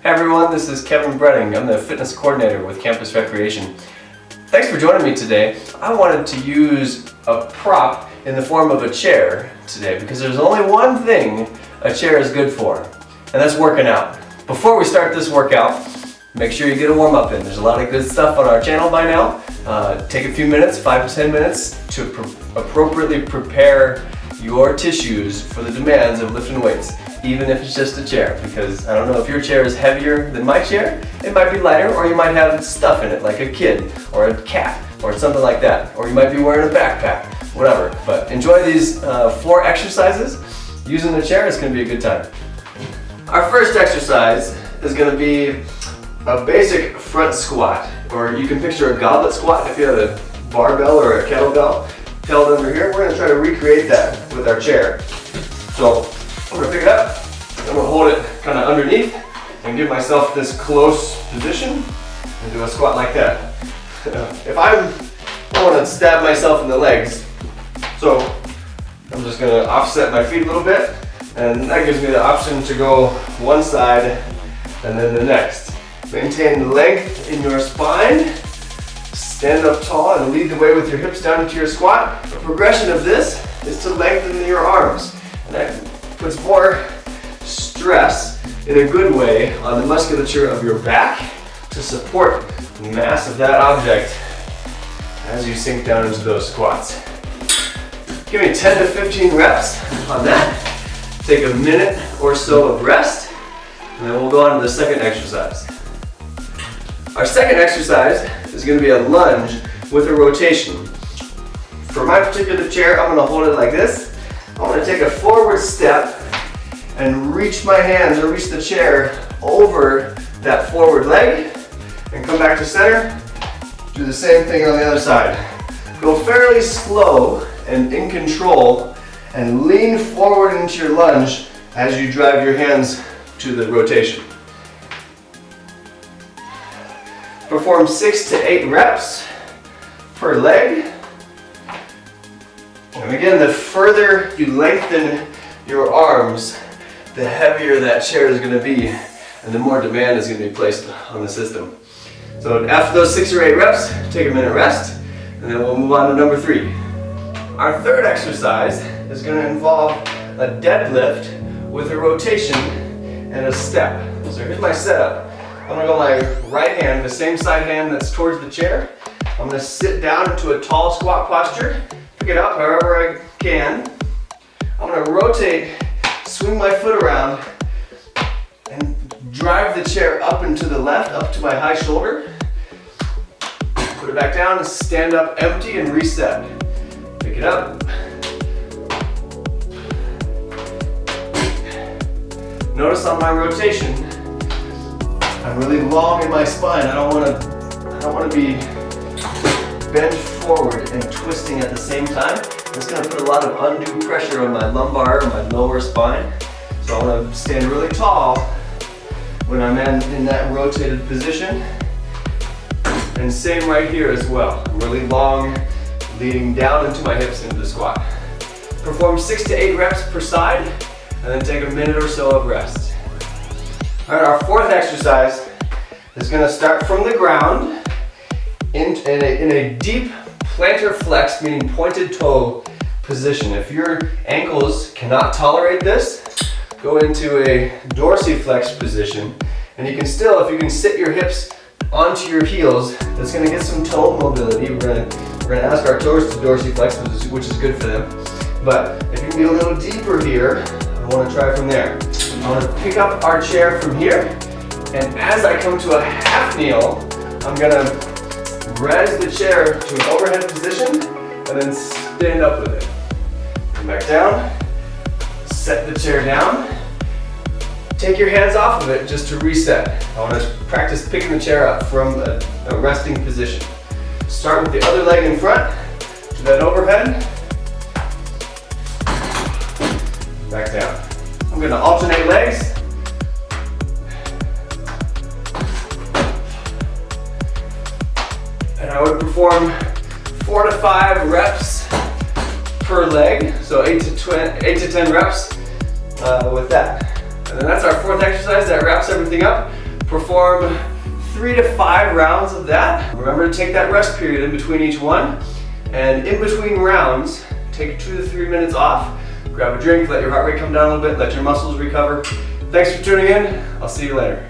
Hey everyone, this is Kevin Bretting. I'm the fitness coordinator with Campus Recreation. Thanks for joining me today. I wanted to use a prop in the form of a chair today because there's only one thing a chair is good for, and that's working out. Before we start this workout, make sure you get a warm up in. There's a lot of good stuff on our channel by now. Take a few minutes, 5 to 10 minutes, to appropriately prepare your tissues for the demands of lifting weights, even if it's just a chair, because I don't know if your chair is heavier than my chair. It might be lighter, or you might have stuff in it, like a kid, or a cat, or something like that, or you might be wearing a backpack, whatever. But enjoy these 4 exercises. Using the chair is going to be a good time. Our first exercise is going to be a basic front squat, or you can picture a goblet squat if you have a barbell or a kettlebell held under here. We're going to try to recreate that with our chair. So I'm going to pick it up, I'm going to hold it kind of underneath and give myself this close position and do a squat like that. If I want to stab myself in the legs, so I'm just going to offset my feet a little bit, and that gives me the option to go one side and then the next. Maintain length in your spine, stand up tall and lead the way with your hips down into your squat. The progression of this is to lengthen your arms, and that puts more stress in a good way on the musculature of your back to support the mass of that object as you sink down into those squats. Give me 10 to 15 reps on that. Take a minute or so of rest, and then we'll go on to the second exercise. Our second exercise is going to be a lunge with a rotation. For my particular chair, I'm going to hold it like this. I want to take a forward step and reach my hands or reach the chair over that forward leg and come back to center. Do the same thing on the other side. Go fairly slow and in control and lean forward into your lunge as you drive your hands to the rotation. Perform 6 to 8 reps per leg. And again, the further you lengthen your arms, the heavier that chair is going to be, and the more demand is going to be placed on the system. So after those 6 or 8 reps, take a minute rest, and then we'll move on to number 3. Our third exercise is going to involve a deadlift with a rotation and a step. So here's my setup. I'm going to go my right hand, the same side hand that's towards the chair. I'm going to sit down into a tall squat posture, pick it up however I can. I'm going to rotate, swing my foot around, and drive the chair up and to the left, up to my high shoulder. Put it back down and stand up empty and reset. Pick it up. Notice on my rotation, I'm really long in my spine. I don't want to be bent forward and twisting at the same time. It's going to put a lot of undue pressure on my lumbar or my lower spine. So I want to stand really tall when I'm in that rotated position. And same right here as well. I'm really long, leading down into my hips into the squat. Perform 6 to 8 reps per side, and then take a minute or so of rest. All right, our fourth exercise is going to start from the ground in a deep plantar flex, meaning pointed toe position. If your ankles cannot tolerate this, go into a dorsiflex position, and you can still, if you can sit your hips onto your heels, that's going to get some toe mobility. We're going to ask our toes to dorsiflex, which is good for them. But if you can get a little deeper here, I want to try from there. I want to pick up our chair from here, and as I come to a half kneel, I'm going to raise the chair to an overhead position and then stand up with it. Come back down, set the chair down, take your hands off of it just to reset. I want to practice picking the chair up from a resting position. Start with the other leg in front, to that overhead, back down. I'm going to alternate legs. And I would perform 4 to 5 reps per leg, so 8 to 10 reps with that. And then that's our fourth exercise. That wraps everything up. Perform 3 to 5 rounds of that. Remember to take that rest period in between each one. And in between rounds, take 2 to 3 minutes off. Grab a drink, let your heart rate come down a little bit, let your muscles recover. Thanks for tuning in. I'll see you later.